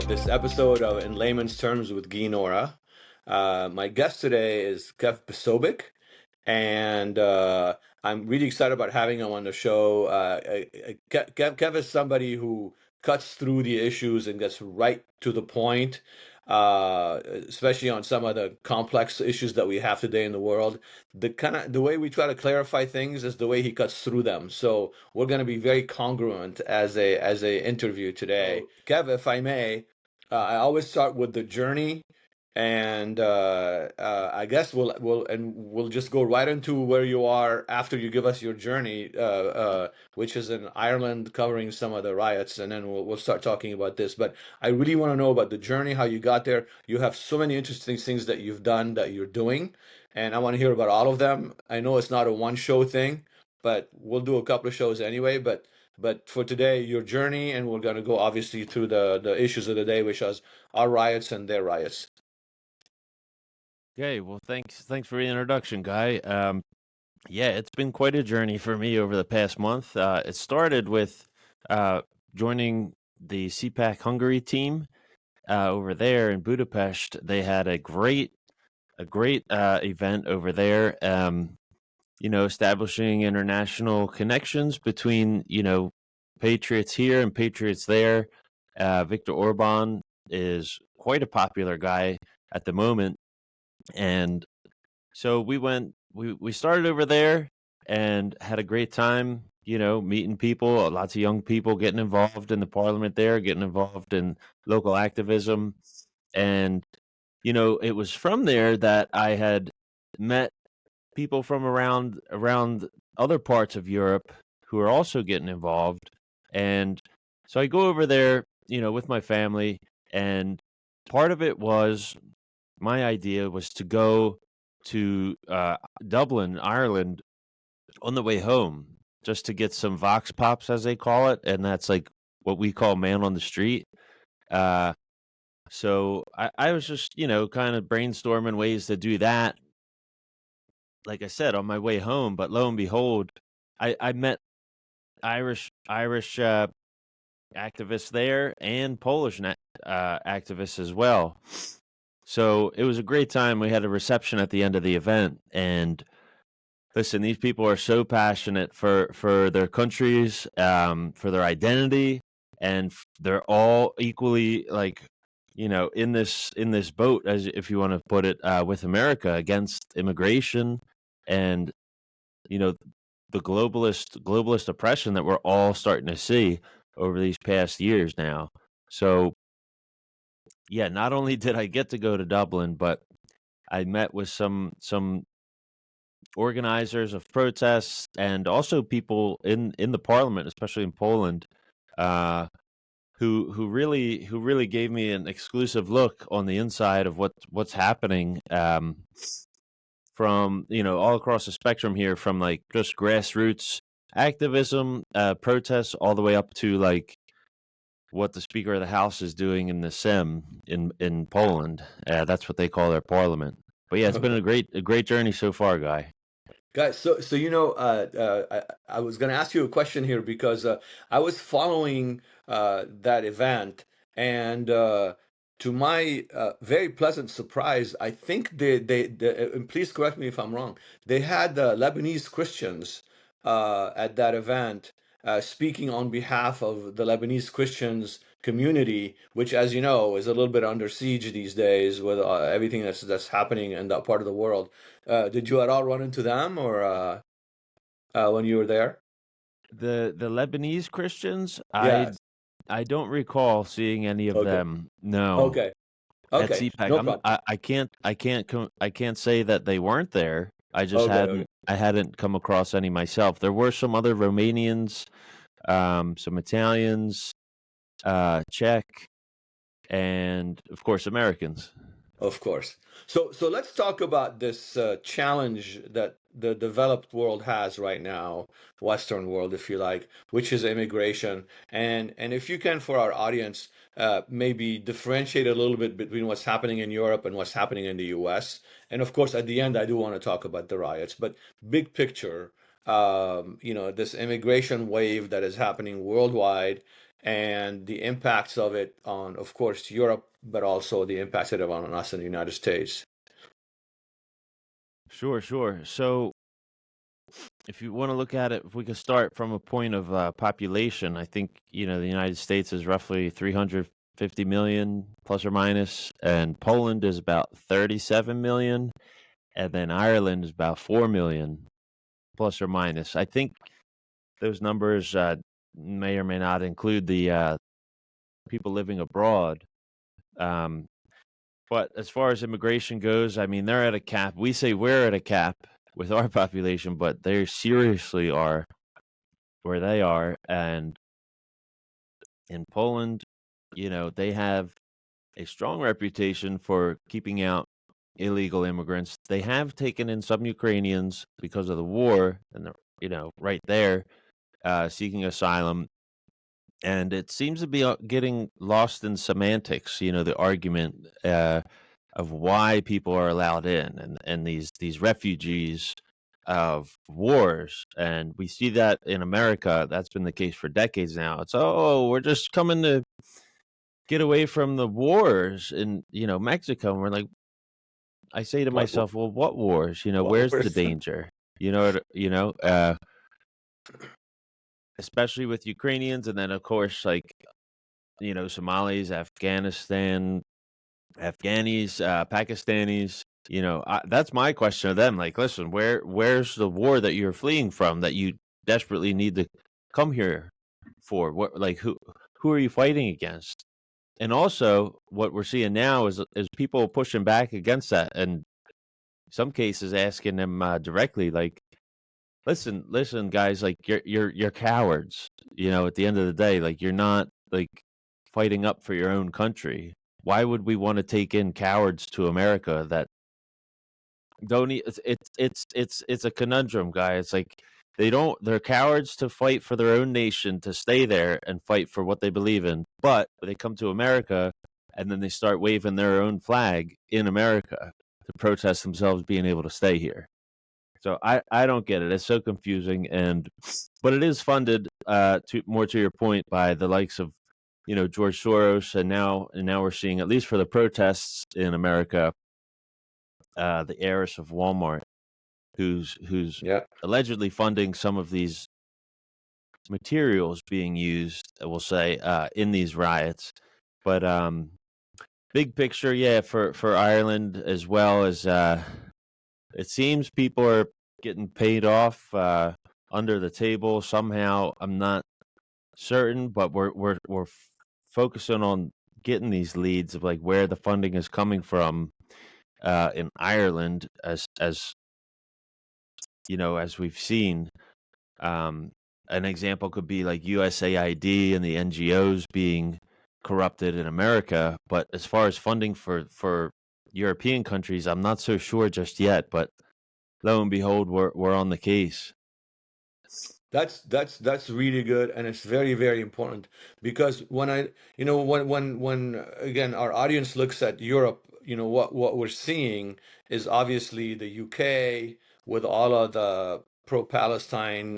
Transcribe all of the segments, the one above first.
this episode of In Layman's Terms with Guy Nohra. My guest today is Kevin Posobiec, and I'm really excited about having him on the show. Kev is somebody who cuts through the issues and gets right to the point, especially on some of the complex issues that we have today in the world. The way we try to clarify things is the way he cuts through them. So we're going to be very congruent as a interview today. Kev, if I may, I always start with the journey, and I guess we'll just go right into where you are after you give us your journey, which is in Ireland, covering some of the riots, and then we'll start talking about this. But I really want to know about the journey, how you got there. You have so many interesting things that you've done, that you're doing, and I want to hear about all of them. I know it's not a one show thing, but we'll do a couple of shows anyway. But for today, your journey, and we're going to go obviously through the issues of the day, which is our riots and their riots. Okay, well, thanks for the introduction, Guy. Yeah, it's been quite a journey for me over the past month. It started with joining the CPAC Hungary team over there in Budapest. They had a great event over there. Establishing international connections between patriots here and patriots there. Viktor Orban is quite a popular guy at the moment. And so we started over there and had a great time, meeting people, lots of young people getting involved in the parliament there, getting involved in local activism. And, it was from there that I had met people from around other parts of Europe who are also getting involved. And so I go over there, with my family, and part of it was my idea was to go to Dublin, Ireland, on the way home, just to get some vox pops, as they call it, and that's like what we call man on the street. So I was just, kind of brainstorming ways to do that. Like I said, on my way home, but lo and behold, I met Irish activists there and Polish activists as well. So it was a great time. We had a reception at the end of the event, and listen, these people are so passionate for their countries, for their identity, and they're all equally in this boat, as if you want to put it, with America against immigration and the globalist oppression that we're all starting to see over these past years now. So yeah, not only did I get to go to Dublin, but I met with some organizers of protests and also people in the parliament, especially in Poland, who really gave me an exclusive look on the inside of what's happening, from all across the spectrum here, from like just grassroots activism, protests, all the way up to like what the Speaker of the House is doing in the Sejm in Poland. That's what they call their parliament. But yeah, it's been a great journey so far, Guy. Guys, so I was going to ask you a question here because I was following that event, and to my very pleasant surprise, I think and please correct me if I'm wrong, they had Lebanese Christians at that event speaking on behalf of the Lebanese Christians community, which, as you know, is a little bit under siege these days with everything that's happening in that part of the world. Did you at all run into them, or when you were there? The Lebanese Christians, Yes. I don't recall seeing any of Okay. them. No, Okay. at Okay. CPAC, No problem. I can't say that they weren't there. Okay. Okay. I hadn't come across any myself. There were some other Romanians, some Italians, Czech, and of course Americans. Of course. So let's talk about this challenge that the developed world has right now, Western world, if you like, which is immigration. And if you can, for our audience, maybe differentiate a little bit between what's happening in Europe and what's happening in the US. And of course, at the end, I do want to talk about the riots, but big picture, this immigration wave that is happening worldwide. and the impacts of it on, of course, Europe, but also the impacts it have on us in the United States. Sure, sure. So if you want to look at it, if we could start from a point of population, I think, the United States is roughly 350 million plus or minus, and Poland is about 37 million, and then Ireland is about 4 million plus or minus. I think those numbers may or may not include the people living abroad. Um, but as far as immigration goes, I mean, they're at a cap. We say we're at a cap with our population, but they seriously are where they are. And in Poland, they have a strong reputation for keeping out illegal immigrants. They have taken in some Ukrainians because of the war, and they're, right there seeking asylum. And it seems to be getting lost in semantics, the argument of why people are allowed in, and these refugees of wars. And we see that in America. That's been the case for decades now. It's, oh, we're just coming to get away from the wars in, Mexico. And we're like, I say to What myself, well, what wars? what Where's the was danger? Especially with Ukrainians, and then of course, like, Somalis, Afghanis, Pakistanis. That's my question to them. Like, listen, where's the war that you're fleeing from that you desperately need to come here for? What, like, who are you fighting against? And also, what we're seeing now is people pushing back against that, and some cases asking them directly, like, listen, guys, like, you're cowards. At the end of the day, like, you're not, like, fighting up for your own country. Why would we want to take in cowards to America that don't it's a conundrum, guy. It's like they're cowards to fight for their own nation, to stay there and fight for what they believe in, but they come to America and then they start waving their own flag in America to protest themselves being able to stay here. So I don't get it. It's so confusing, but it is funded to your point by the likes of George Soros, and now we're seeing, at least for the protests in America, the heiress of Walmart, who's yeah. allegedly funding some of these materials being used, we'll say, in these riots. But big picture, yeah, for Ireland, as well as it seems people are getting paid off under the table somehow. I'm not certain, but we're focusing on getting these leads of, like, where the funding is coming from in Ireland, as as we've seen. Um, an example could be like USAID and the NGOs being corrupted in America. But as far as funding for European countries, I'm not so sure just yet. But lo and behold, we're on the case. That's really good, and it's very, very important because when I, when again our audience looks at Europe, what we're seeing is obviously the UK with all of the pro-Palestine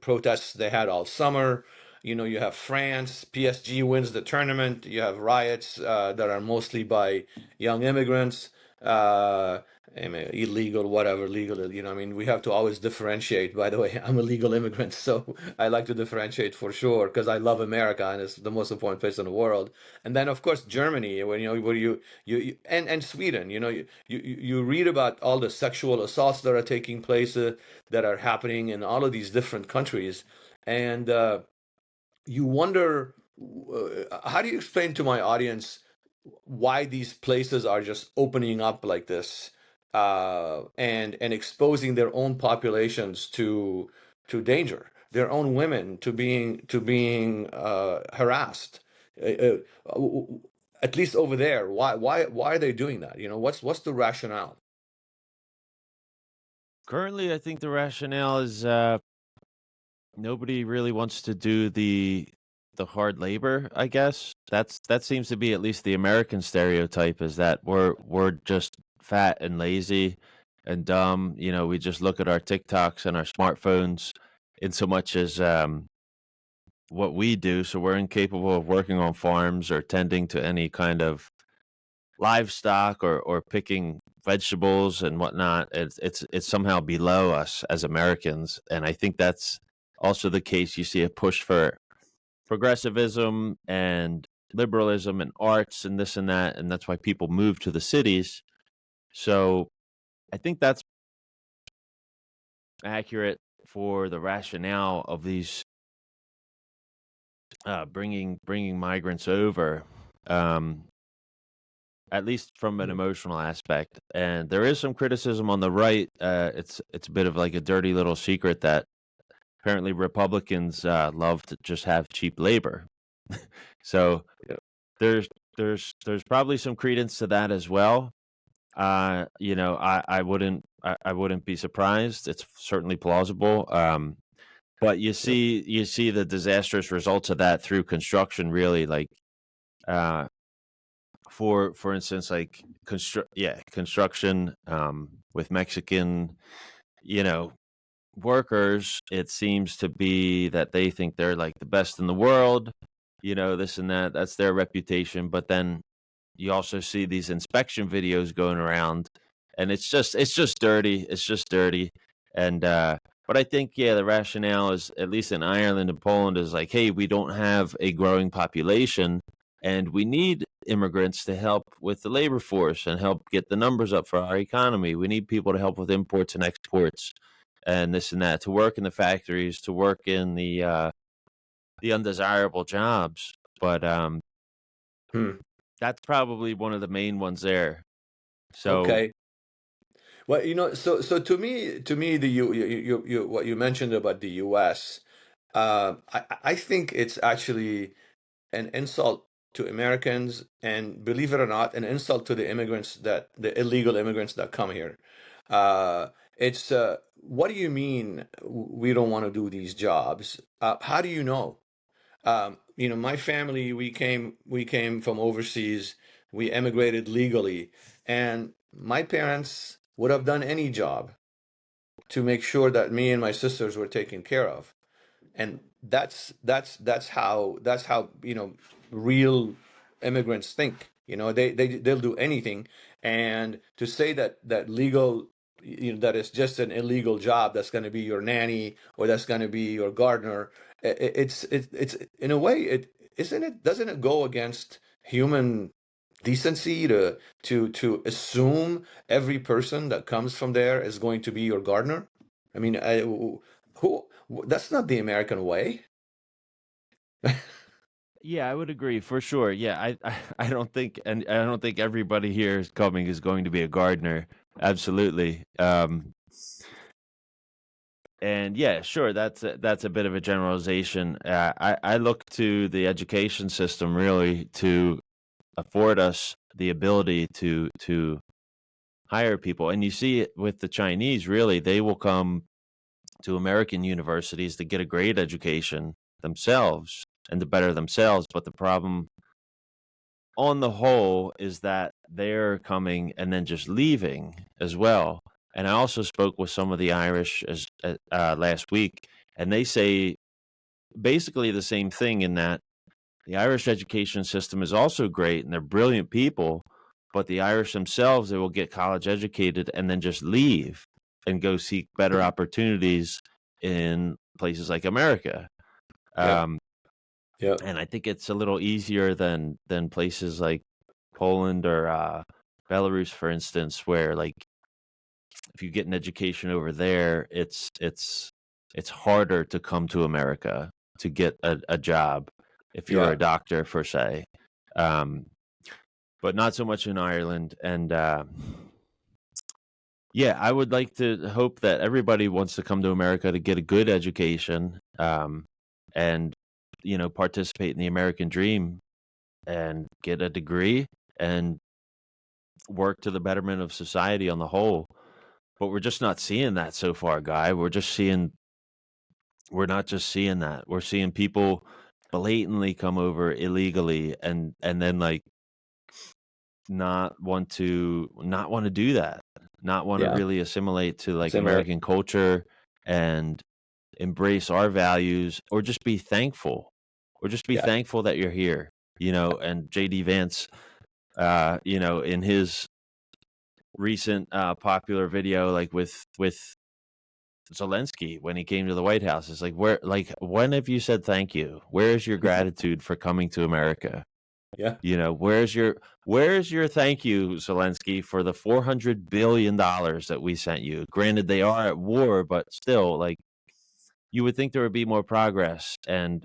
protests they had all summer. You have France, PSG wins the tournament. You have riots that are mostly by young immigrants. Uh, I mean, illegal, whatever, legal, I mean, we have to always differentiate. By the way, I'm a legal immigrant, so I like to differentiate for sure because I love America and it's the most important place in the world. And then, of course, Germany, when where you and Sweden, you read about all the sexual assaults that are taking place, that are happening in all of these different countries, and you wonder, how do you explain to my audience why these places are just opening up like this, and exposing their own populations to danger, their own women to being harassed, uh, uh, at least over there. Why are they doing that? What's the rationale? Currently, I think the rationale is nobody really wants to do the hard labor. I guess that seems to be at least the American stereotype, is that we're just fat and lazy and dumb. We just look at our TikToks and our smartphones in so much as what we do, so we're incapable of working on farms or tending to any kind of livestock or picking vegetables and whatnot. It's somehow below us as Americans, and I think that's also the case. You see a push for progressivism and liberalism and arts and this and that, and that's why people move to the cities. So I think that's accurate for the rationale of these bringing migrants over, um, at least from an emotional aspect. And there is some criticism on the right. It's a bit of like a dirty little secret that apparently Republicans love to just have cheap labor. So Yeah. there's there's probably some credence to that as well. I wouldn't be surprised. It's certainly plausible. But Yep. you see the disastrous results of that through construction. Really, like uh, for instance, like construction with Mexican, you know, workers. It seems to be that they think they're like the best in the world. This and that. That's their reputation. But then you also see these inspection videos going around, and it's just dirty. It's just dirty. And but I think, yeah, the rationale is, at least in Ireland and Poland, is like, hey, we don't have a growing population, and we need immigrants to help with the labor force and help get the numbers up for our economy. We need people to help with imports and exports and this and that, to work in the factories, to work in the undesirable jobs. But Hmm. that's probably one of the main ones there. So Okay. Well, so to me, the what you mentioned about the U.S., I think it's actually an insult to Americans, and believe it or not, an insult to the illegal immigrants that come here. It's what do you mean we don't want to do these jobs? How do you know? My family, we came from overseas. We emigrated legally, and my parents would have done any job to make sure that me and my sisters were taken care of. And that's how real immigrants think. They'll do anything. And to say that legal, that it's just an illegal job that's going to be your nanny or that's going to be your gardener, it's in a way, doesn't it go against human decency to assume every person that comes from there is going to be your gardener? I mean, who that's not the American way. yeah, I would agree for sure. Yeah, I don't think, and I don't think everybody here is going to be a gardener. Absolutely. And yeah, sure, that's a bit of a generalization. I look to the education system really to afford us the ability to hire people. And you see it with the Chinese. Really, they will come to American universities to get a great education themselves and to better themselves. But the problem on the whole is that they're coming and then just leaving as well. And I also spoke with some of the Irish last week, and they say basically the same thing, in that the Irish education system is also great and they're brilliant people, but the Irish themselves, they will get college educated and then just leave and go seek better opportunities in places like America. Yep, Um, yep, and I think it's a little easier than places like Poland or Belarus, for instance, where, like, if you get an education over there, it's harder to come to America to get a job if you're yeah, a doctor, per se. Um, but not so much in Ireland. And yeah, I would like to hope that everybody wants to come to America to get a good education, and participate in the American dream and get a degree and work to the betterment of society on the whole. But we're just not seeing that so far, Guy. We're not just seeing that. We're seeing people blatantly come over illegally and then, like, not want to do that. Not want to yeah. really assimilate to, like, Same here. American culture and embrace our values, or just be thankful. or just be Yeah. thankful that you're here. And JD Vance, in his recent popular video, like with Zelensky when he came to the White House, it's like, when have you said thank you? Where's your gratitude for coming to America? Yeah. Where's your thank you, Zelensky, for the $400 billion that we sent you? Granted, they are at war, but still, like, you would think there would be more progress. And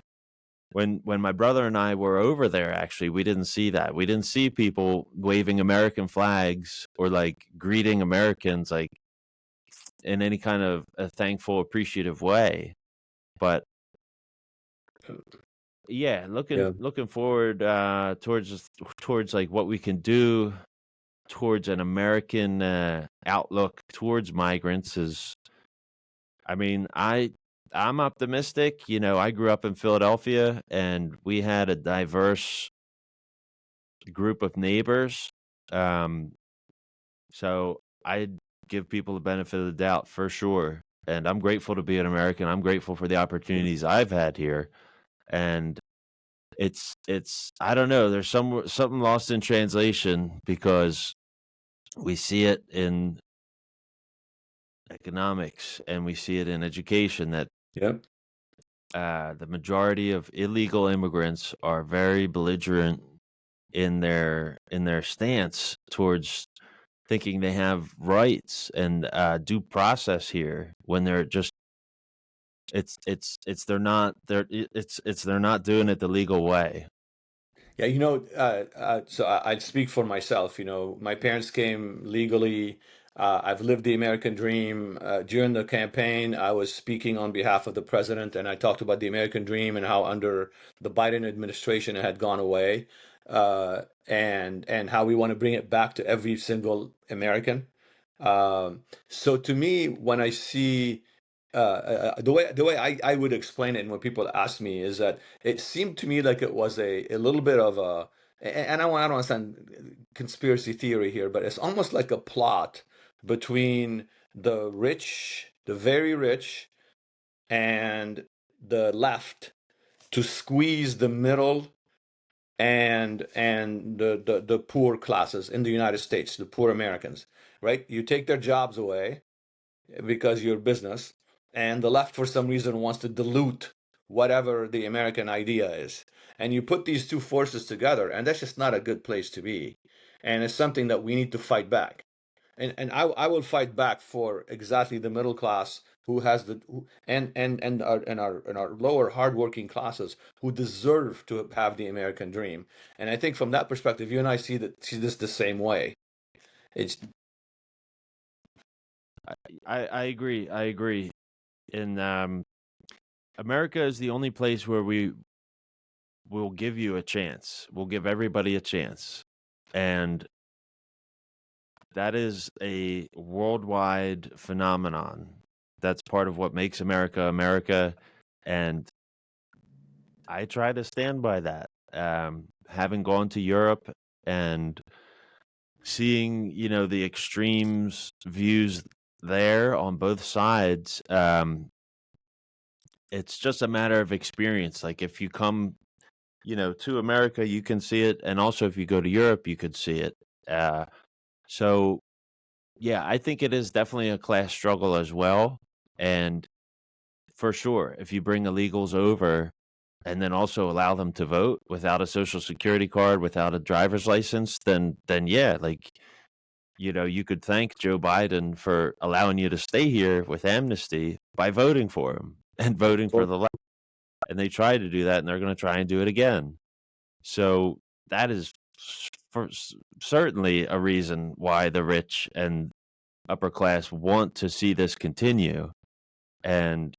when my brother and I were over there, actually, we didn't see that. We didn't see people waving American flags or like greeting Americans like in any kind of a thankful, appreciative way. But yeah, Yeah. looking forward towards like what we can do towards an American outlook towards migrants is, I mean, I'm optimistic. I grew up in Philadelphia, and we had a diverse group of neighbors. Um, so I give people the benefit of the doubt for sure. And I'm grateful to be an American. I'm grateful for the opportunities I've had here. And it's I don't know, there's something lost in translation because we see it in economics and we see it in education that Yeah. the majority of illegal immigrants are very belligerent in their stance towards thinking they have rights and due process here when they're just it's they're not doing it the legal way. Yeah, so I'd speak for myself. My parents came legally. I've lived the American dream. During the campaign, I was speaking on behalf of the president, and I talked about the American dream and how under the Biden administration it had gone away, and how we want to bring it back to every single American. So to me, when I see the way I would explain it, and when people ask me, is that it seemed to me like it was a little bit of and I don't understand conspiracy theory here, but it's almost like a plot between the rich, the very rich, and the left to squeeze the middle and the poor classes in the United States, the poor Americans, right? You take their jobs away because you're business, and the left for some reason wants to dilute whatever the American idea is. And you put these two forces together, and that's just not a good place to be. And it's something that we need to fight back. And I will fight back for exactly the middle class who has and our lower hardworking classes who deserve to have the American dream. And I think from that perspective, you and I see this the same way. It's I agree. I agree. And America is the only place where we will give you a chance. We'll give everybody a chance. And that is a worldwide phenomenon. That's part of what makes America America. And I try to stand by that. Having gone to Europe and seeing, the extremes views there on both sides, it's just a matter of experience. Like if you come, to America, you can see it, and also if you go to Europe, you could see it. So yeah, I think it is definitely a class struggle as well. And for sure, if you bring illegals over and then also allow them to vote without a social security card, without a driver's license, then yeah, like, you could thank Joe Biden for allowing you to stay here with amnesty by voting for him and voting for the left. And they tried to do that, and they're going to try and do it again. So that is certainly a reason why the rich and upper class want to see this continue. And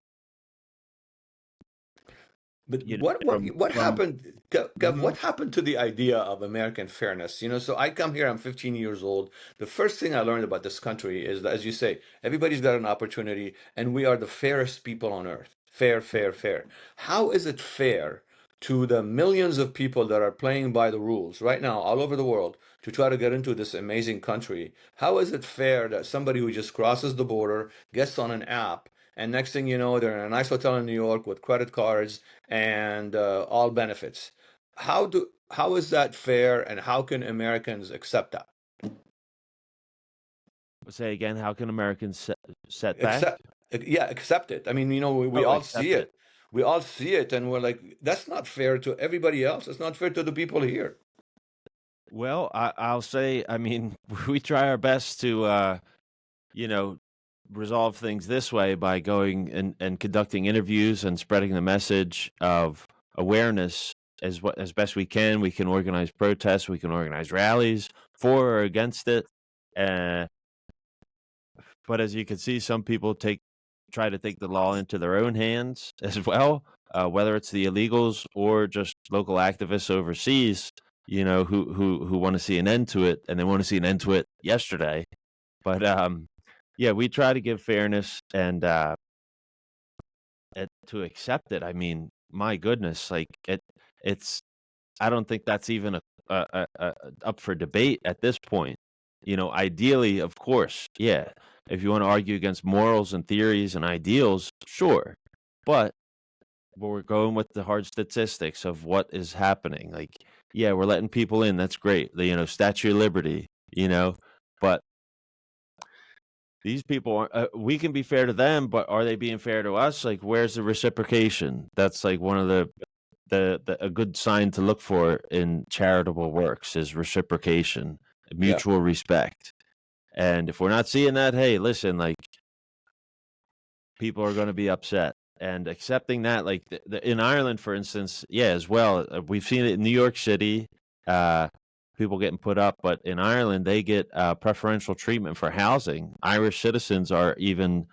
But you know, what from happened, Gav, Mhm. what happened to the idea of American fairness? So I come here, I'm 15 years old. The first thing I learned about this country is that, as you say, everybody's got an opportunity, and we are the fairest people on earth. Fair, fair, fair. How is it fair to the millions of people that are playing by the rules right now all over the world to try to get into this amazing country? How is it fair that somebody who just crosses the border gets on an app and next thing you know, they're in a nice hotel in New York with credit cards and all benefits. How is that fair, and how can Americans accept that? Say again, how can Americans set back? Accept, yeah, accept it. I mean, we Oh, all see accept it. it. We all see it, and we're like, that's not fair to everybody else. It's not fair to the people here. Well, I'll say, I mean, we try our best to, you know, resolve things this way by going and conducting interviews and spreading the message of awareness as best we can. We can organize protests, we can organize rallies for or against it. Uh, but as you can see, some people try to take the law into their own hands as well, whether it's the illegals or just local activists overseas, who want to see an end to it, and they want to see an end to it yesterday. But yeah, we try to give fairness and to accept it. I mean, my goodness, like it's. I don't think that's even up for debate at this point. Ideally, of course, yeah. If you want to argue against morals and theories and ideals, sure. But we're going with the hard statistics of what is happening. Like, yeah, we're letting people in. That's great. Statue of Liberty. But these people aren't. We can be fair to them, but are they being fair to us? Like, where's the reciprocation? That's like one of a good sign to look for in charitable works is reciprocation, Yeah, mutual respect. And if we're not seeing that, hey, listen, like people are going to be upset. And accepting that, like in Ireland, for instance, yeah, as well, we've seen it in New York City, people getting put up, but in Ireland, they get preferential treatment for housing. Irish citizens are even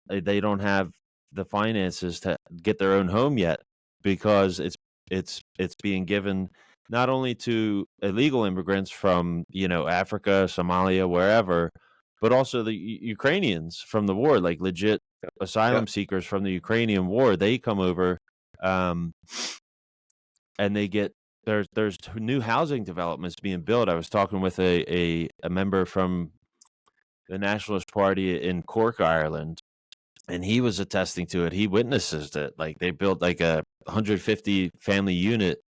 they don't have the finances to get their own home yet because it's being given not only to illegal immigrants from Africa, Somalia, wherever, but also the Ukrainians from the war, like legit yeah, asylum seekers from the Ukrainian war. They come over, um, and they get there's new housing developments being built. I was talking with a member from the Nationalist Party in Cork, Ireland, and he was attesting to it. He witnesses it. Like they built like a 150 family unit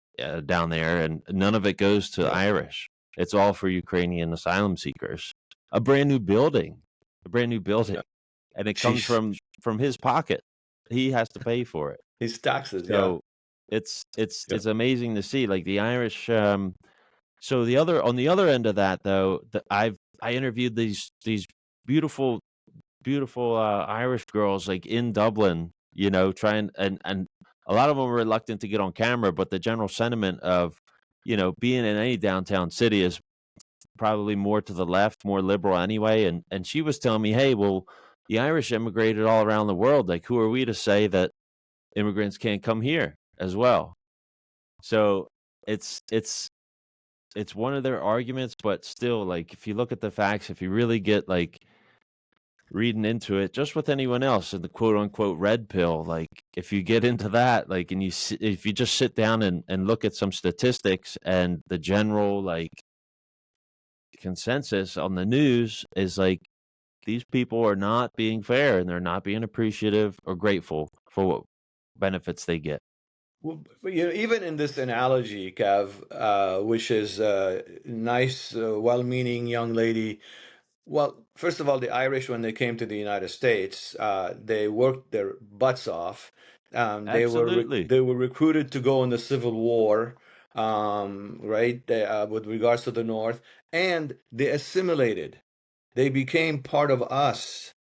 down there, and none of it goes to yeah, Irish. It's all for Ukrainian asylum seekers. A brand new building, a brand new building, yeah. and it comes Jeez, from his pocket. He has to pay for it. his taxes. Yeah, So it's yeah, it's amazing to see like the Irish. So on the other end of that though, I interviewed these beautiful beautiful Irish girls like in Dublin, trying and a lot of them were reluctant to get on camera, but the general sentiment of, being in any downtown city is probably more to the left, more liberal anyway. And she was telling me, hey, well, the Irish immigrated all around the world. Like, who are we to say that immigrants can't come here as well? So it's it's it's one of their arguments, but still, like, if you look at the facts, if you really get like reading into it, just with anyone else in the quote unquote red pill, like if you get into that, like, and if you just sit down and look at some statistics and the general like consensus on the news is like these people are not being fair and they're not being appreciative or grateful for what benefits they get. well, but, even in this analogy, Kev, which is a nice, well-meaning young lady. Well, first of all, the Irish, when they came to the United States, they worked their butts off. Absolutely. They were recruited to go in the Civil War, right? With regards to the North, and they assimilated. They became part of us,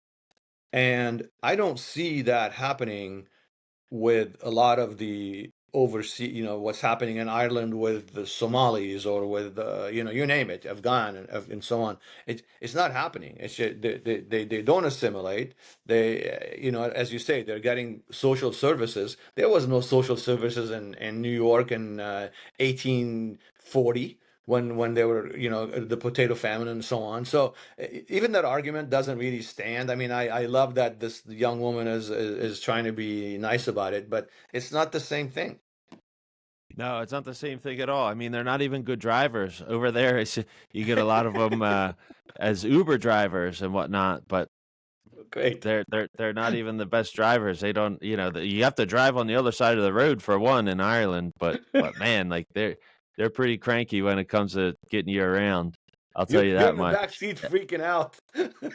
and I don't see that happening with a lot of the overseas, what's happening in Ireland with the Somalis or with, you name it, Afghan and so on. It's not happening. They don't assimilate. They, as you say, they're getting social services. There was no social services in New York in 1840 when they were, the potato famine and so on. So even that argument doesn't really stand. I mean, I love that this young woman is trying to be nice about it, but it's not the same thing. No, it's not the same thing at all. I mean, they're not even good drivers over there. You get a lot of them as Uber drivers and whatnot, but Great. They're not even the best drivers. They don't, you have to drive on the other side of the road for one in Ireland, but man, like they're pretty cranky when it comes to getting you around. I'll tell you You're that in the much. back seat freaking out.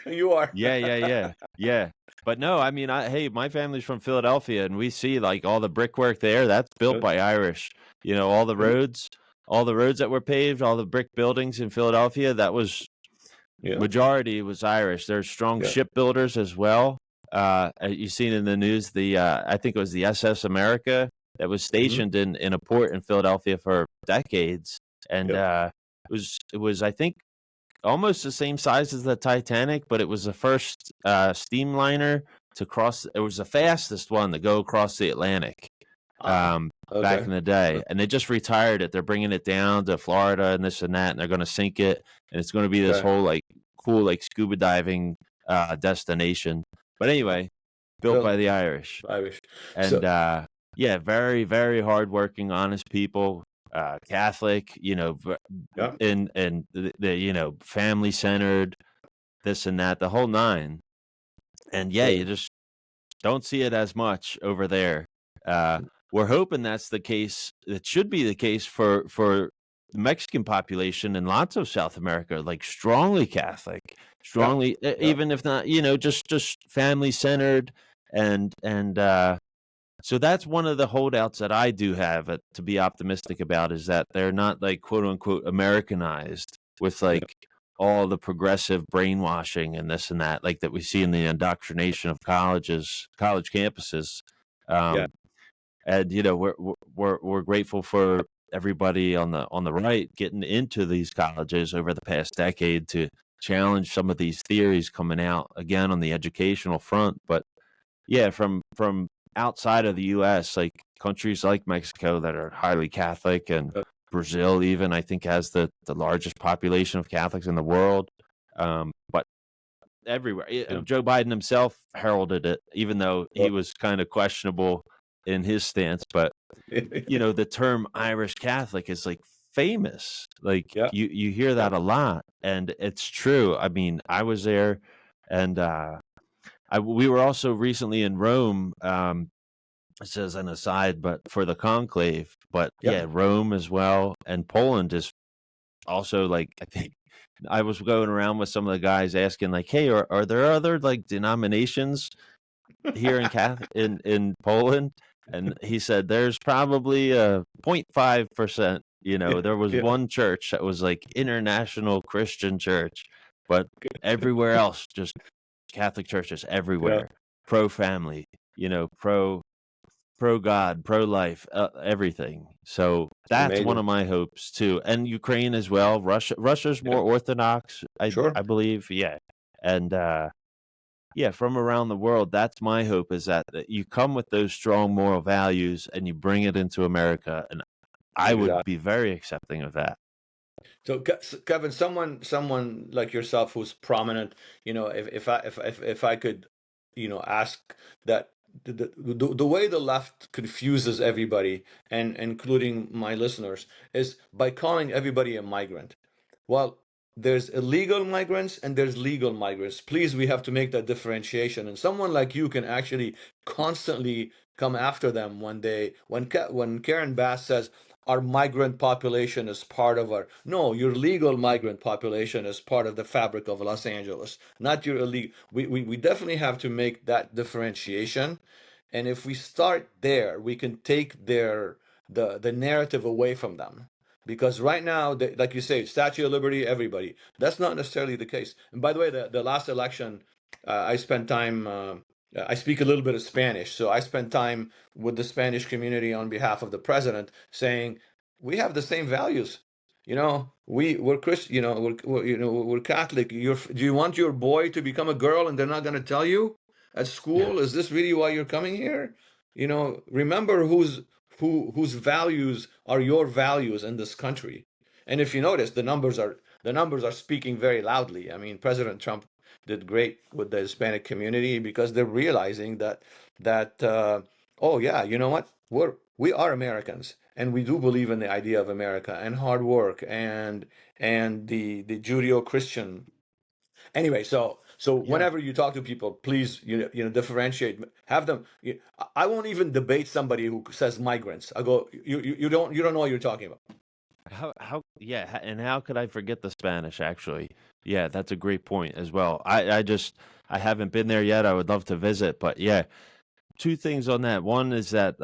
You are. Yeah, yeah, yeah, yeah. But no, I mean, hey, my family's from Philadelphia, and we see like all the brickwork there. That's built Good. by Irish. All the Good. roads, that were paved, all the brick buildings in Philadelphia. That was Yeah. majority was Irish. There's strong Yeah. shipbuilders as well. You seen in the news I think it was the SS America that was Hmm. stationed in a port in Philadelphia for decades, and Yep. it was I think almost the same size as the Titanic, but it was the first steamliner to cross. It was the fastest one to go across the Atlantic Ah. back Okay. in the day, and they just retired it. They're bringing it down to Florida and this and that, and they're going to sink it, and it's going to be this Okay. whole like cool like scuba diving destination. But anyway, built by Brilliant. the Irish, Irish. and So, yeah, very very hardworking, honest people. Catholic, yeah. and family centered, this and that, the whole nine. And yeah, you Brilliant. just don't see it as much over there. Uh, we're hoping that's the case. It should be the case for the Mexican population and lots of South America, like strongly Catholic, Yeah. strongly, Yeah. even if not, just family centered, and so that's one of the holdouts that I do have to be optimistic about is that they're not like quote unquote Americanized with Yeah. like all the progressive brainwashing and this and that, like that we see in the indoctrination of college campuses. Yeah. Um, and we're grateful for everybody on the right getting into these colleges over the past decade to challenge some of these theories coming out again on the educational front, but yeah, from outside of the US, like countries like Mexico that are highly Catholic, and Yeah. Brazil even, I think, has the largest population of Catholics in the world. But everywhere, Yeah. Joe Biden himself heralded it, even though he was kind of questionable in his stance. But the term Irish Catholic is like famous. Like Yeah. you hear Yeah. that a lot, and it's true. I mean, I was there, and we were also recently in Rome. It says an aside, but for the conclave. But Yeah. yeah, Rome as well, and Poland is also like I think I was going around with some of the guys asking like, hey, are there other like denominations here in Poland? And he said there's probably a 0.5%. Yeah. There was Yeah. one church that was like international Christian church, but everywhere else just Catholic churches Yeah. everywhere, pro family, pro God, pro life, everything. So It's that's one amazing. of my hopes too, and Ukraine as well. Russia's Yeah. more orthodox, Sure. I believe. Yeah, and yeah, from around the world, that's my hope is that you come with those strong moral values and you bring it into America, and I would Exactly. be very accepting of that. So, Kevin, someone like yourself who's prominent, if I could, ask that the way the left confuses everybody, and including my listeners, is by calling everybody a migrant. Well, there's illegal migrants and there's legal migrants. Please, we have to make that differentiation. And someone like you can actually constantly come after them when Karen Bass says our migrant population is part of our no, your legal migrant population is part of the fabric of Los Angeles, not your illegal. We definitely have to make that differentiation. And if we start there, we can take the narrative away from them. Because right now, like you say, Statue of Liberty, everybody. That's not necessarily the case. And by the way, the last election, I spent time. I speak a little bit of Spanish, so I spent time with the Spanish community on behalf of the president, saying we have the same values. We're Christian. We're Catholic. Do you want your boy to become a girl, and they're not going to tell you at school? Is this really why you're coming here? Remember whose values are your values in this country. And if you notice, the numbers are speaking very loudly. I mean, President Trump did great with the Hispanic community because they're realizing that oh yeah, you know what? We are Americans, and we do believe in the idea of America and hard work and the Judeo-Christian. Anyway, so So Yeah. whenever you talk to people, please, differentiate. Have them. I won't even debate somebody who says migrants. I go, you don't know what you're talking about. Yeah, and how could I forget the Spanish, actually? Yeah, that's a great point as well. I haven't been there yet. I would love to visit, but yeah, two things on that. One is that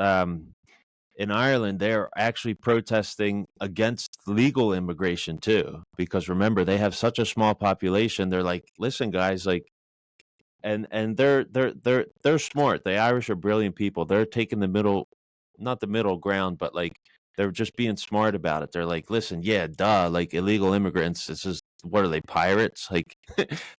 in Ireland, they're actually protesting against legal immigration too, because remember, they have such a small population. They're like, listen, guys, like, and they're smart. The Irish are brilliant people. They're taking the middle, not the middle ground, but like they're just being smart about it. They're like, listen, yeah, duh, like illegal immigrants. This is what are they, pirates? Like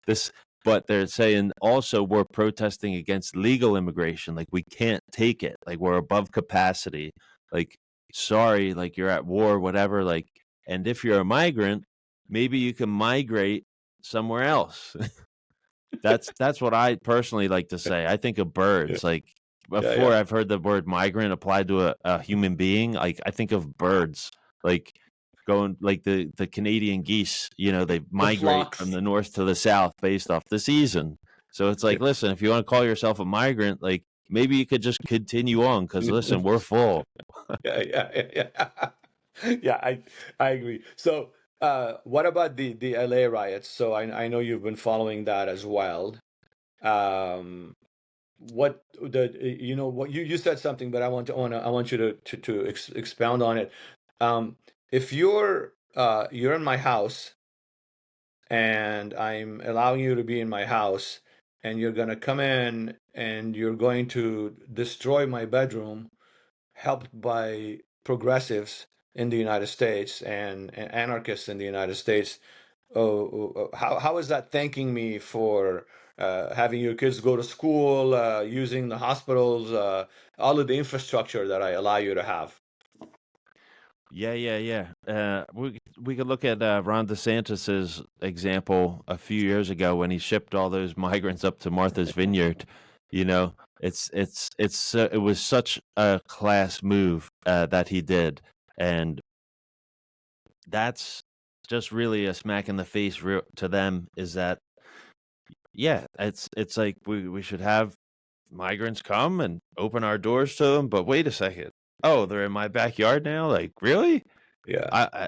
this, but they're saying also we're protesting against legal immigration. Like we can't take it. Like we're above capacity. Like sorry, like you're at war, whatever. Like, and if you're a migrant, maybe you can migrate somewhere else. That's what I personally like to say. I think of Yeah, birds. Like yeah, before yeah. I've heard the word migrant applied to a human being, like I think of birds. Like going like the Canadian geese, they The migrate from flocks. the north to the south based off the season. So it's Yeah, like, listen, if you want to call yourself a migrant, like maybe you could just continue on because listen, we're full. yeah, yeah. Yeah, I agree. So, what about the LA riots? So I know you've been following that as well. Um, what the what you said something, but I want you to expound on it. If you're in my house and I'm allowing you to be in my house, and you're gonna come in and you're going to destroy my bedroom, helped by progressives in the United States and anarchists in the United States. How is that thanking me for having your kids go to school, using the hospitals, all of the infrastructure that I allow you to have? Yeah, yeah, yeah. We could look at Ron DeSantis's example a few years ago when he shipped all those migrants up to Martha's Vineyard. It was such a class move that he did, and that's just really a smack in the face to them. Is that yeah? It's like we should have migrants come and open our doors to them, but wait a second. Oh, they're in my backyard now. Like really? Yeah, I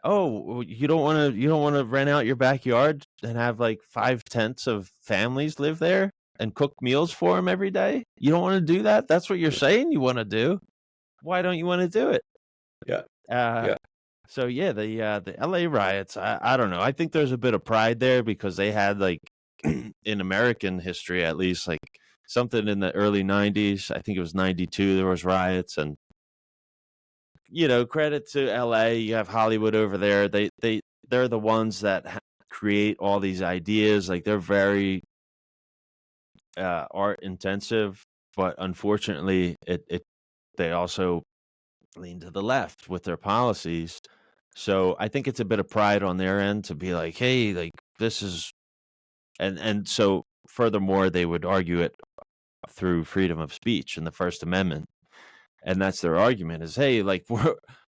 Oh, you don't want to rent out your backyard and have like 5 tenths of families live there and cook meals for them every day? You don't want to do that? That's what you're saying you want to do. Why don't you want to do it? yeah, Uh yeah, so yeah, the LA riots, I don't know. I think there's a bit of pride there because they had like in American history at least like something in the early 90s. I think it was 92 there was riots and credit to LA. You have Hollywood over there. They're the ones that create all these ideas. Like they're very art intensive, but unfortunately, it they also lean to the left with their policies. So I think it's a bit of pride on their end to be like, hey, like this is, and so furthermore, they would argue it through freedom of speech and the First Amendment. And that's their argument is, hey, like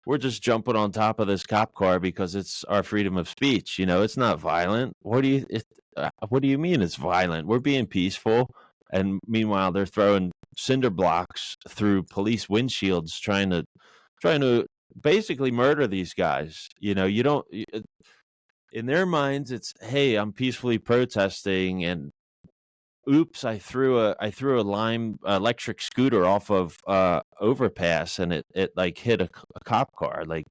we're just jumping on top of this cop car because it's our freedom of speech. It's not violent. What do you mean it's violent? We're being peaceful, and meanwhile they're throwing cinder blocks through police windshields, trying to basically murder these guys. You don't. In their minds, it's hey, I'm peacefully protesting, and oops, I threw a lime electric scooter off of overpass and it like hit a cop car. Like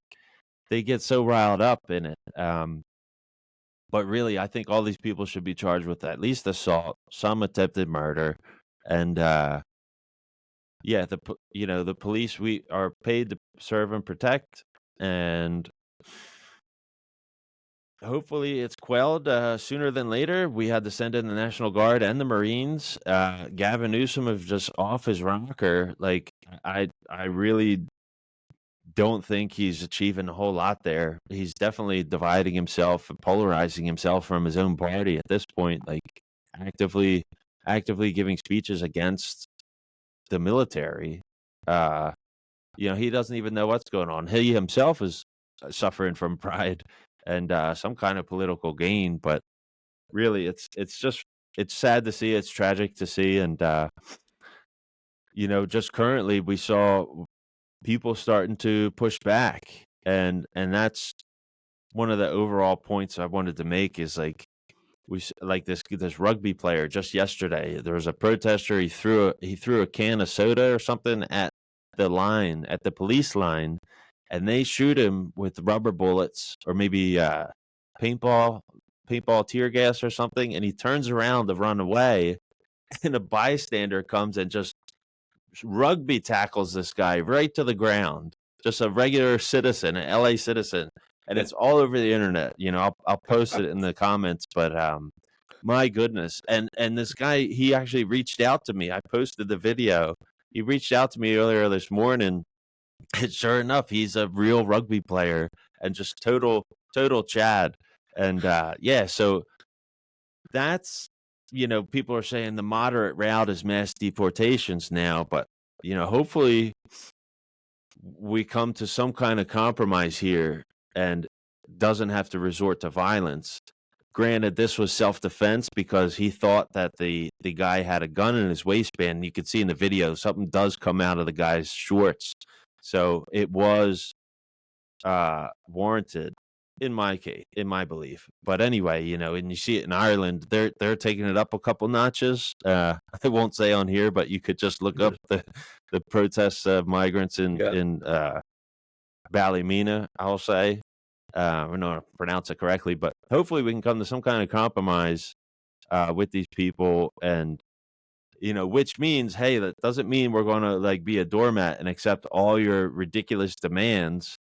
they get so riled up in it. But really I think all these people should be charged with at least assault, some attempted murder, and yeah, the police we are paid to serve and protect, and hopefully it's quelled sooner than later. We had to send in the National Guard and the Marines. Gavin Newsom is just off his rocker. Like I really don't think he's achieving a whole lot there. He's definitely dividing himself and polarizing himself from his own party at this point. Like actively, actively giving speeches against the military. Uh, he doesn't even know what's going on. He himself is suffering from pride and some kind of political gain. But Really, it's sad to see. It's tragic to see, and just currently we saw people starting to push back, and that's one of the overall points I wanted to make is like like this rugby player just yesterday. There was a protester. He threw a can of soda or something at the police line, and they shoot him with rubber bullets or maybe paintball paintball tear gas or something. And he turns around to run away, and a bystander comes and just rugby tackles this guy right to the ground. Just a regular citizen, an LA citizen, and it's all over the internet. I'll post it in the comments, but my goodness. And this guy, he actually reached out to me. I posted the video. He reached out to me earlier this morning, and sure enough, he's a real rugby player and just total Chad. And yeah, so that's people are saying the moderate route is mass deportations now, but hopefully we come to some kind of compromise here and doesn't have to resort to violence. Granted, this was self-defense because he thought that the guy had a gun in his waistband. You could see in the video something does come out of the guy's shorts, so it was warranted in my belief. But anyway, and you see it in Ireland, they're taking it up a couple notches. I won't say on here, but you could just look up the protests of migrants in Ballymena, I'll say. I don't know how to pronounce it correctly, but hopefully we can come to some kind of compromise with these people, and which means, hey, that doesn't mean we're going to like be a doormat and accept all your ridiculous demands,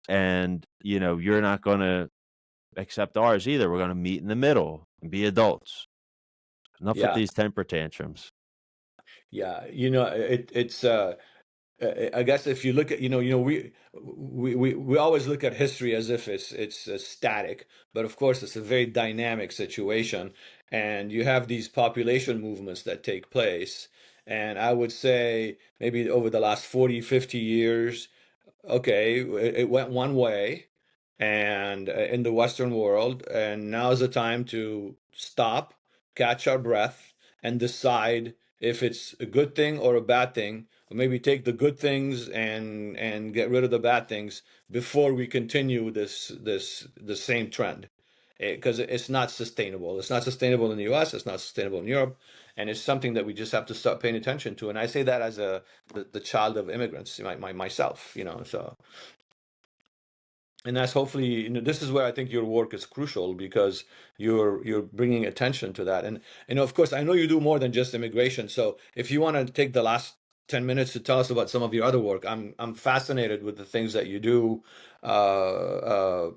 and you're not going to accept ours either. We're going to meet in the middle and be adults. Enough with Yeah, these temper tantrums. yeah. It's I guess if you look at, we always look at history as if it's static, but of course it's a very dynamic situation, and you have these population movements that take place. And I would say maybe over the last 40, 50 years, okay, it went one way and in the Western world, and now is the time to stop, catch our breath, and decide if it's a good thing or a bad thing, or maybe take the good things and get rid of the bad things before we continue the same trend. Because it's not sustainable. It's not sustainable in the US, it's not sustainable in Europe, and it's something that we just have to start paying attention to. And I say that as the child of immigrants, myself, so. And that's hopefully, this is where I think your work is crucial, because you're bringing attention to that. And of course, I know you do more than just immigration. So if you want to take the last 10 minutes to tell us about some of your other work, I'm fascinated with the things that you do. I've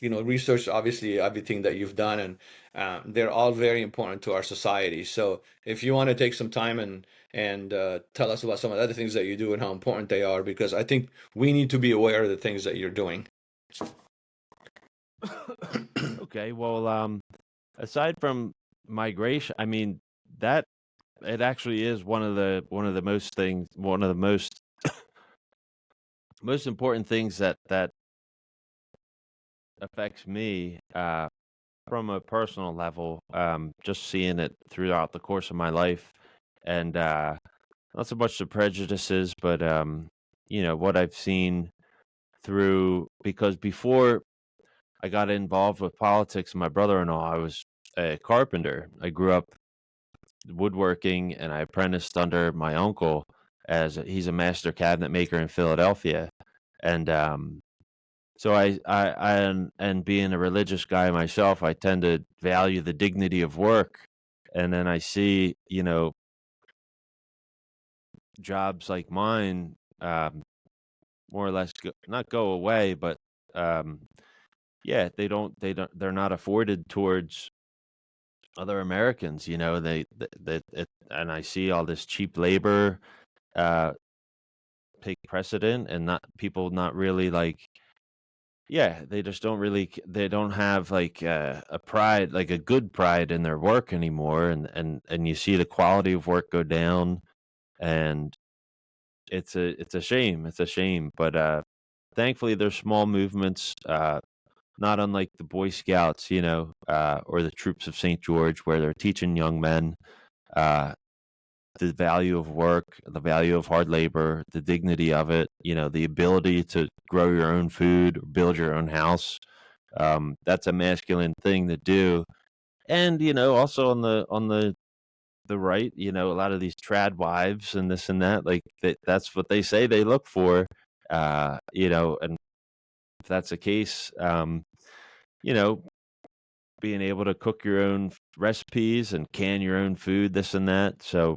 researched obviously everything that you've done, and they're all very important to our society. So if you want to take some time and tell us about some of the other things that you do and how important they are, because I think we need to be aware of the things that you're doing. Okay, well, aside from migration, I mean that it actually is one of the most important things that affects me from a personal level. Just seeing it throughout the course of my life, and not so much the prejudices, but what I've seen through, because before I got involved with politics, my brother-in-law, I was a carpenter. I grew up woodworking, and I apprenticed under my uncle he's a master cabinet maker in Philadelphia. And so and being a religious guy myself, I tend to value the dignity of work. And then I see, jobs like mine, more or less not go away, but yeah, they're not afforded towards other Americans. And I see all this cheap labor take precedent, and not people not really like, yeah, they just don't really, they don't have like a pride, like a good pride in their work anymore, and you see the quality of work go down, and it's a shame, but thankfully there's small movements not unlike the Boy Scouts, or the Troops of St. George, where they're teaching young men uh, the value of work, the value of hard labor, the dignity of it, the ability to grow your own food, build your own house. That's a masculine thing to do. And, also on the right, a lot of these trad wives and this and that, like that's what they say they look for. And if that's the case, you know, being able to cook your own recipes and can your own food, this and that. So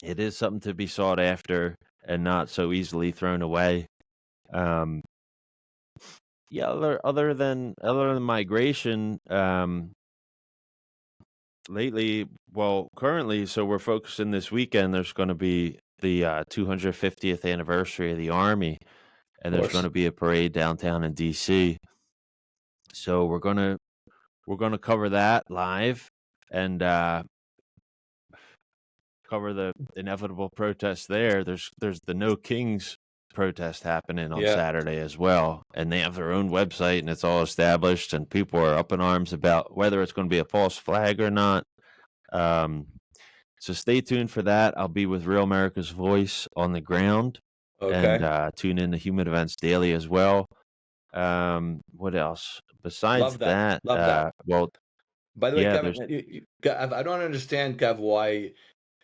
it is something to be sought after and not so easily thrown away. Um, yeah, other than migration, lately, well, currently, so we're focusing this weekend. There's going to be the 250th anniversary of the Army, Of and there's going course. to be a parade downtown in DC. So we're gonna cover that live and cover the inevitable protest there. There's the No Kings protest happening on Yeah. Saturday as well, and they have their own website and it's all established, and people are up in arms about whether it's going to be a false flag or not. Um, so stay tuned for that. I'll be with Real America's Voice on the ground, and Okay. tune in to Human Events Daily as well. What else besides Love that. that? Love that. Well, By the way, yeah, Kevin, there's I don't understand, Kev, why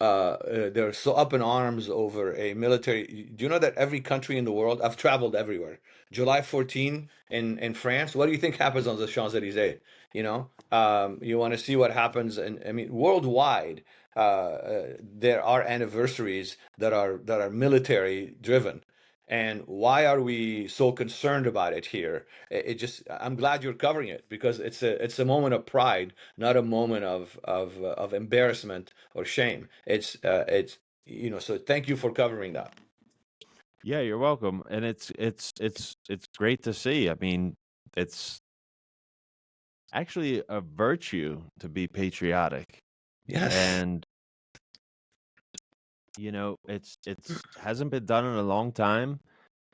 they're so up in arms over a military. Do you know that every country in the world, I've traveled everywhere. July 14 in France, what do you think happens on the Champs-Élysées? You want to see what happens, and I mean, worldwide, there are anniversaries that are military driven. And why are we so concerned about it here? It just, I'm glad you're covering it because it's a moment of pride, not a moment of embarrassment or shame. So thank you for covering that. Yeah, you're welcome. And it's great to see. I mean, it's actually a virtue to be patriotic. Yes. And it's hasn't been done in a long time.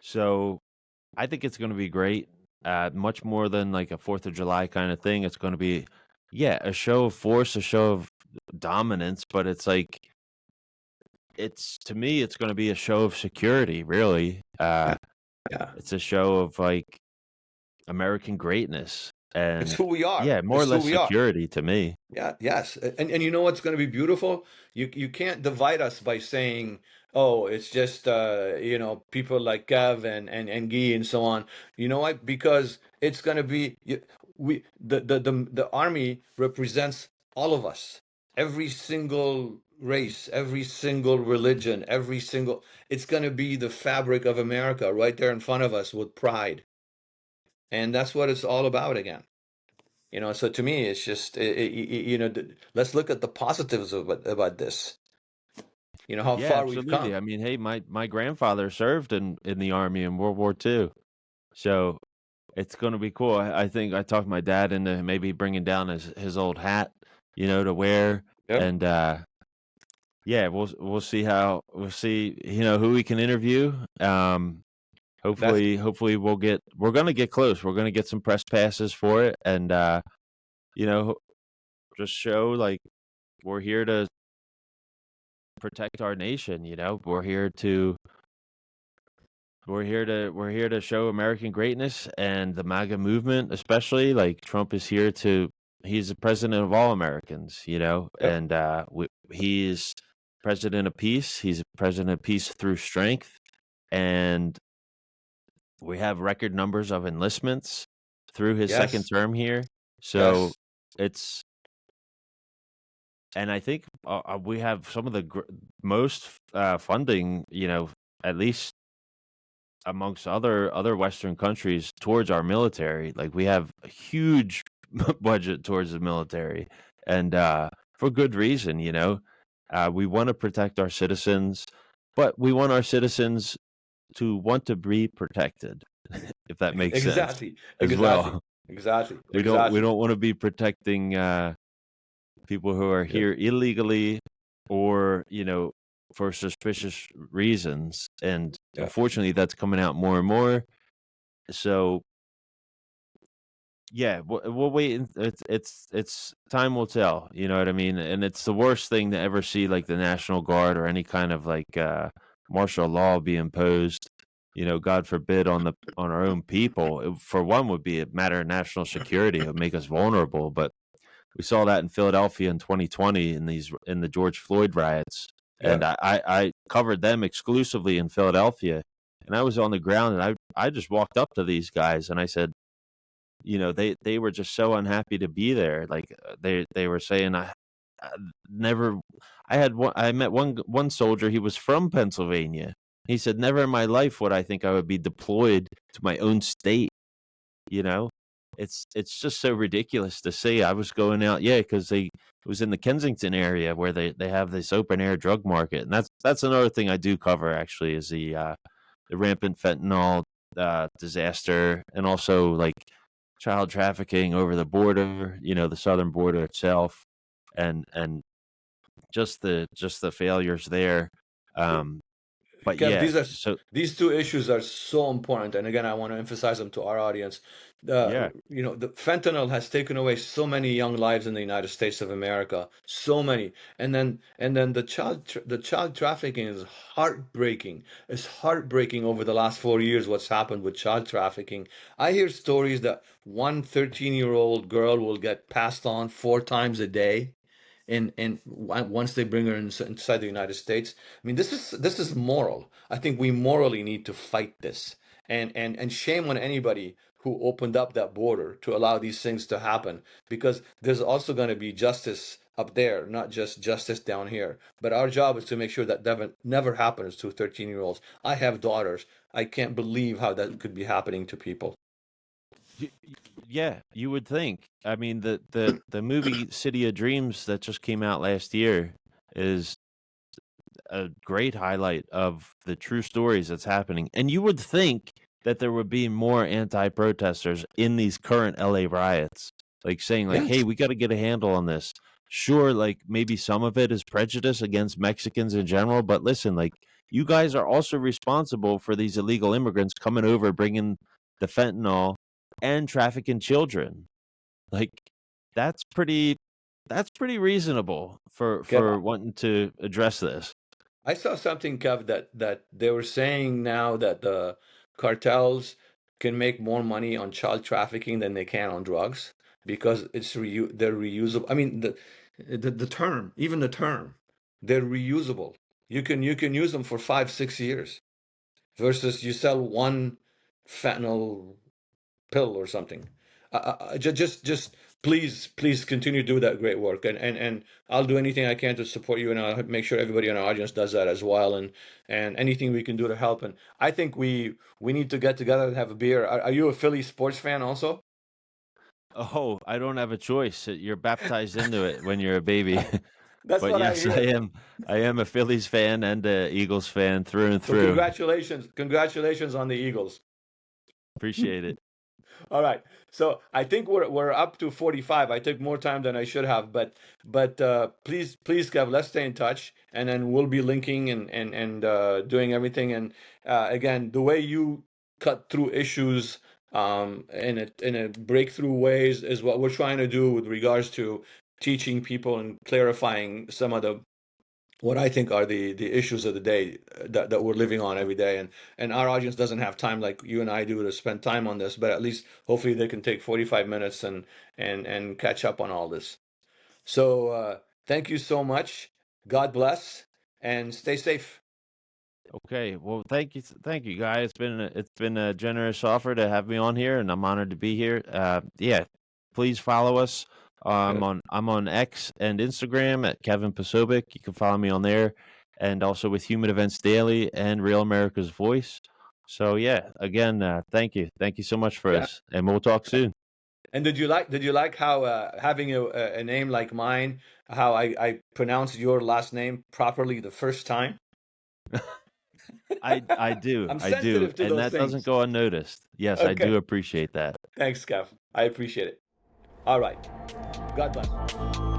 So I think it's going to be great. Much more than like a 4th of July kind of thing. It's going to be, yeah, a show of force, a show of dominance, but it's like to me it's going to be a show of security, really. Yeah. Yeah. It's a show of like American greatness It's and, who we are. yeah, more or It's who less we are. security to me. Yeah, yes. And you know what's going to be beautiful? You can't divide us by saying, "Oh, it's just people like Kev and Guy and so on." You know what? Because it's going to be the army represents all of us. Every single race, every single religion, every single it's going to be the fabric of America right there in front of us with pride. And that's what it's all about again. So to me, it's just let's look at the positives about this. How Yeah, far we've absolutely. come. I mean, hey, my grandfather served in the Army in World War II. So it's going to be cool. I think I talked my dad into maybe bringing down his old hat, to wear. Yep. And yeah, we'll see, who we can interview. That's Hopefully we're going to get close. We're going to get some press passes for it, and you know, just show like we're here to protect our nation. We're here to show American greatness and the MAGA movement, especially. Like Trump is here to. He's the president of all Americans, yep. and he's president of peace. He's a president of peace through strength, and we have record numbers of enlistments through his second Yes. term here. So Yes. it's and I think we have some of the most funding, at least amongst other Western countries towards our military. Like we have a huge budget towards the military, and for good reason. We want to protect our citizens, but we want our citizens to want to be protected, if that makes sense, Exactly. as Exactly. well. Exactly. We don't we Exactly. don't want to be protecting people who are Yep. here illegally or for suspicious reasons, and Yeah. unfortunately that's coming out more and more. So Yeah, we'll wait. It's time will tell. You know what I mean? And it's the worst thing to ever see, like the National Guard or any kind of like martial law be imposed. You know, God forbid on our own people. For one, would be a matter of national security. It would make us vulnerable. But we saw that in Philadelphia in 2020 in the George Floyd riots, and Yeah. I covered them exclusively in Philadelphia, and I was on the ground and I just walked up to these guys and I said, you know, they were just so unhappy to be there. Like they were saying, I never. I met one soldier. He was from Pennsylvania. He said, "Never in my life would I think I would be deployed to my own state." You know, it's just so ridiculous to see. I was going out, yeah, because they it was in the Kensington area where they have this open air drug market, and that's another thing I do cover actually is the rampant fentanyl disaster, and also like child trafficking over the border, you know, the southern border itself, and just the failures there. Um, but Kev, yeah, so these two issues are so important, and again, I want to emphasize them to our audience. yeah, The fentanyl has taken away so many young lives in the United States of America, so many, and then the child trafficking is heartbreaking. It's heartbreaking over the last 4 years what's happened with child trafficking. I hear stories that one 13-year-old girl will get passed on 4 times a day and once they bring her inside the United States. I mean, this is moral. I think we morally need to fight this, and shame on anybody who opened up that border to allow these things to happen, because there's also going to be justice up there, not just justice down here. But our job is to make sure that never happens to 13-year-olds. I have daughters. I can't believe how that could be happening to people. yeah, you would think. I mean, the movie City of Dreams that just came out last year is a great highlight of the true stories that's happening. And you would think that there would be more anti-protesters in these current LA riots, like saying like, "Hey, Yes. we got to get a handle on this." Sure, like maybe some of it is prejudice against Mexicans in general, but listen, like you guys are also responsible for these illegal immigrants coming over bringing the fentanyl and trafficking children. Like that's pretty that's pretty reasonable Kev, for wanting to address this. I saw something, Kev, that they were saying now that the cartels can make more money on child trafficking than they can on drugs because they're reusable. I mean, the term, even the term, they're reusable. You can use them for 5, 6 years versus you sell one fentanyl pill or something. Just please continue to do that great work, and I'll do anything I can to support you, and I'll make sure everybody in our audience does that as well, and anything we can do to help. And I think we need to get together and have a beer. Are you a Philly sports fan also? Oh, I don't have a choice. You're baptized into it when you're a baby. That's But what I yes, I hear. am. I am a Phillies fan and a Eagles fan through and So through. congratulations on the Eagles. Appreciate it. All right. So I think we're up to 45. I took more time than I should have, but please, Kev, let's stay in touch, and then we'll be linking and doing everything. And again, the way you cut through issues in a breakthrough ways is what we're trying to do with regards to teaching people and clarifying some of the what I think are the issues of the day that we're living on every day. And our audience doesn't have time like you and I do to spend time on this, but at least hopefully they can take 45 minutes and catch up on all this. So thank you so much. God bless and stay safe. Okay. Well, thank you, guys. It's been a generous offer to have me on here, and I'm honored to be here. Yeah, please follow us. Good. I'm on X and Instagram at Kevin Posobiec. You can follow me on there, and also with Human Events Daily and Real America's Voice. So yeah, again, thank you so much for Yeah. this, and we'll talk soon. And did you like how having a name like mine, how I pronounced your last name properly the first time? I'm I do, sensitive to and those that doesn't things. go unnoticed. Yes, I Okay. do appreciate that. Thanks, Kev. I appreciate it. All right. God bless.